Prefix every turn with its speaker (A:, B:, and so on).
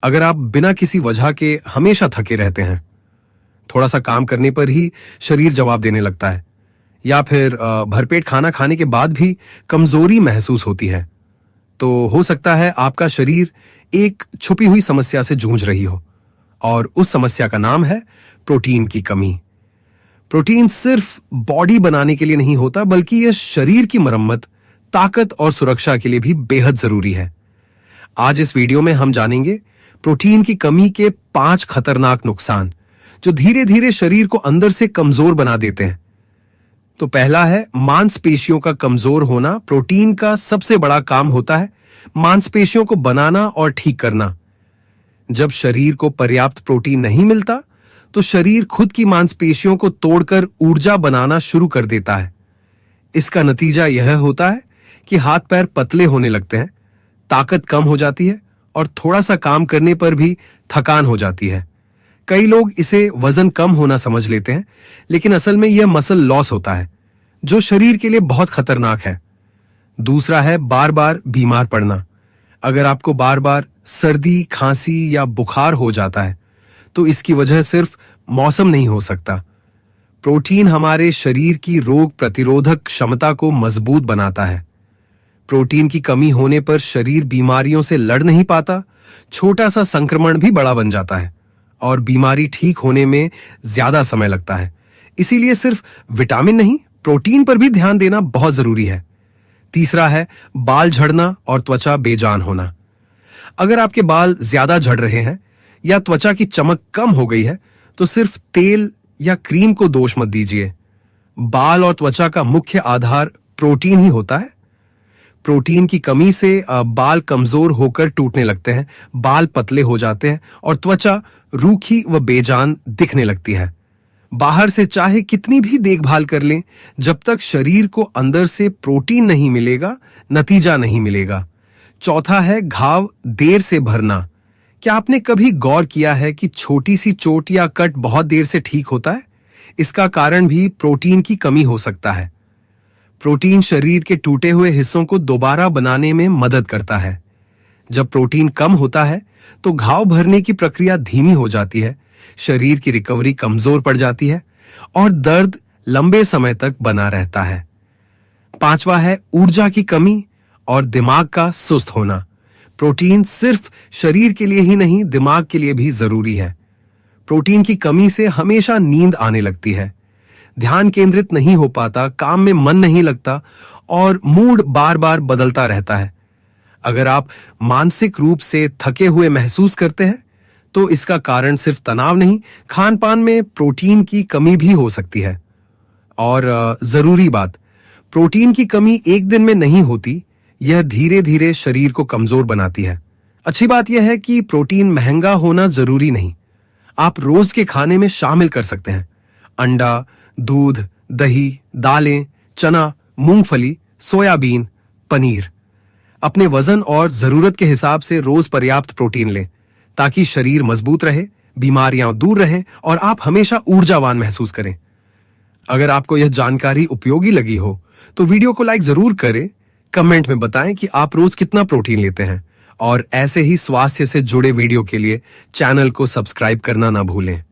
A: अगर आप बिना किसी वजह के हमेशा थके रहते हैं, थोड़ा सा काम करने पर ही शरीर जवाब देने लगता है, या फिर भरपेट खाना खाने के बाद भी कमजोरी महसूस होती है, तो हो सकता है आपका शरीर एक छुपी हुई समस्या से जूझ रही हो। और उस समस्या का नाम है प्रोटीन की कमी। प्रोटीन सिर्फ बॉडी बनाने के लिए नहीं होता, बल्कि यह शरीर की मरम्मत, ताकत और सुरक्षा के लिए भी बेहद जरूरी है। आज इस वीडियो में हम जानेंगे प्रोटीन की कमी के 5 खतरनाक नुकसान जो धीरे धीरे शरीर को अंदर से कमजोर बना देते हैं। तो पहला है मांसपेशियों का कमजोर होना। प्रोटीन का सबसे बड़ा काम होता है मांसपेशियों को बनाना और ठीक करना। जब शरीर को पर्याप्त प्रोटीन नहीं मिलता, तो शरीर खुद की मांसपेशियों को तोड़कर ऊर्जा बनाना शुरू कर देता है। इसका नतीजा यह होता है कि हाथ पैर पतले होने लगते हैं, ताकत कम हो जाती है और थोड़ा सा काम करने पर भी थकान हो जाती है। कई लोग इसे वजन कम होना समझ लेते हैं, लेकिन असल में यह मसल लॉस होता है, जो शरीर के लिए बहुत खतरनाक है। दूसरा है बार बार बीमार पड़ना। अगर आपको बार बार सर्दी, खांसी या बुखार हो जाता है, तो इसकी वजह सिर्फ मौसम नहीं हो सकता। प्रोटीन हमारे शरीर की रोग प्रतिरोधक क्षमता को मजबूत बनाता है। प्रोटीन की कमी होने पर शरीर बीमारियों से लड़ नहीं पाता, छोटा सा संक्रमण भी बड़ा बन जाता है और बीमारी ठीक होने में ज्यादा समय लगता है। इसीलिए सिर्फ विटामिन नहीं, प्रोटीन पर भी ध्यान देना बहुत जरूरी है। तीसरा है बाल झड़ना और त्वचा बेजान होना। अगर आपके बाल ज्यादा झड़ रहे हैं या त्वचा की चमक कम हो गई है, तो सिर्फ तेल या क्रीम को दोष मत दीजिए। बाल और त्वचा का मुख्य आधार प्रोटीन ही होता है। प्रोटीन की कमी से बाल कमजोर होकर टूटने लगते हैं, बाल पतले हो जाते हैं और त्वचा रूखी व बेजान दिखने लगती है। बाहर से चाहे कितनी भी देखभाल कर लें, जब तक शरीर को अंदर से प्रोटीन नहीं मिलेगा, नतीजा नहीं मिलेगा। चौथा है घाव देर से भरना। क्या आपने कभी गौर किया है कि छोटी सी चोट या कट बहुत देर से ठीक होता है? इसका कारण भी प्रोटीन की कमी हो सकता है। प्रोटीन शरीर के टूटे हुए हिस्सों को दोबारा बनाने में मदद करता है। जब प्रोटीन कम होता है, तो घाव भरने की प्रक्रिया धीमी हो जाती है, शरीर की रिकवरी कमजोर पड़ जाती है और दर्द लंबे समय तक बना रहता है। पांचवा है ऊर्जा की कमी और दिमाग का सुस्त होना। प्रोटीन सिर्फ शरीर के लिए ही नहीं, दिमाग के लिए भी जरूरी है। प्रोटीन की कमी से हमेशा नींद आने लगती है, ध्यान केंद्रित नहीं हो पाता, काम में मन नहीं लगता और मूड बार बार बदलता रहता है। अगर आप मानसिक रूप से थके हुए महसूस करते हैं, तो इसका कारण सिर्फ तनाव नहीं, खान पान में प्रोटीन की कमी भी हो सकती है। और जरूरी बात, प्रोटीन की कमी एक दिन में नहीं होती, यह धीरे धीरे शरीर को कमजोर बनाती है। अच्छी बात यह है कि प्रोटीन महंगा होना जरूरी नहीं। आप रोज के खाने में शामिल कर सकते हैं। अंडा, दूध, दही, दालें, चना, मूंगफली, सोयाबीन, पनीर। अपने वजन और जरूरत के हिसाब से रोज पर्याप्त प्रोटीन लें, ताकि शरीर मजबूत रहे, बीमारियां दूर रहें और आप हमेशा ऊर्जावान महसूस करें। अगर आपको यह जानकारी उपयोगी लगी हो, तो वीडियो को लाइक जरूर करें। कमेंट में बताएं कि आप रोज कितना प्रोटीन लेते हैं और ऐसे ही स्वास्थ्य से जुड़े वीडियो के लिए चैनल को सब्सक्राइब करना ना भूलें।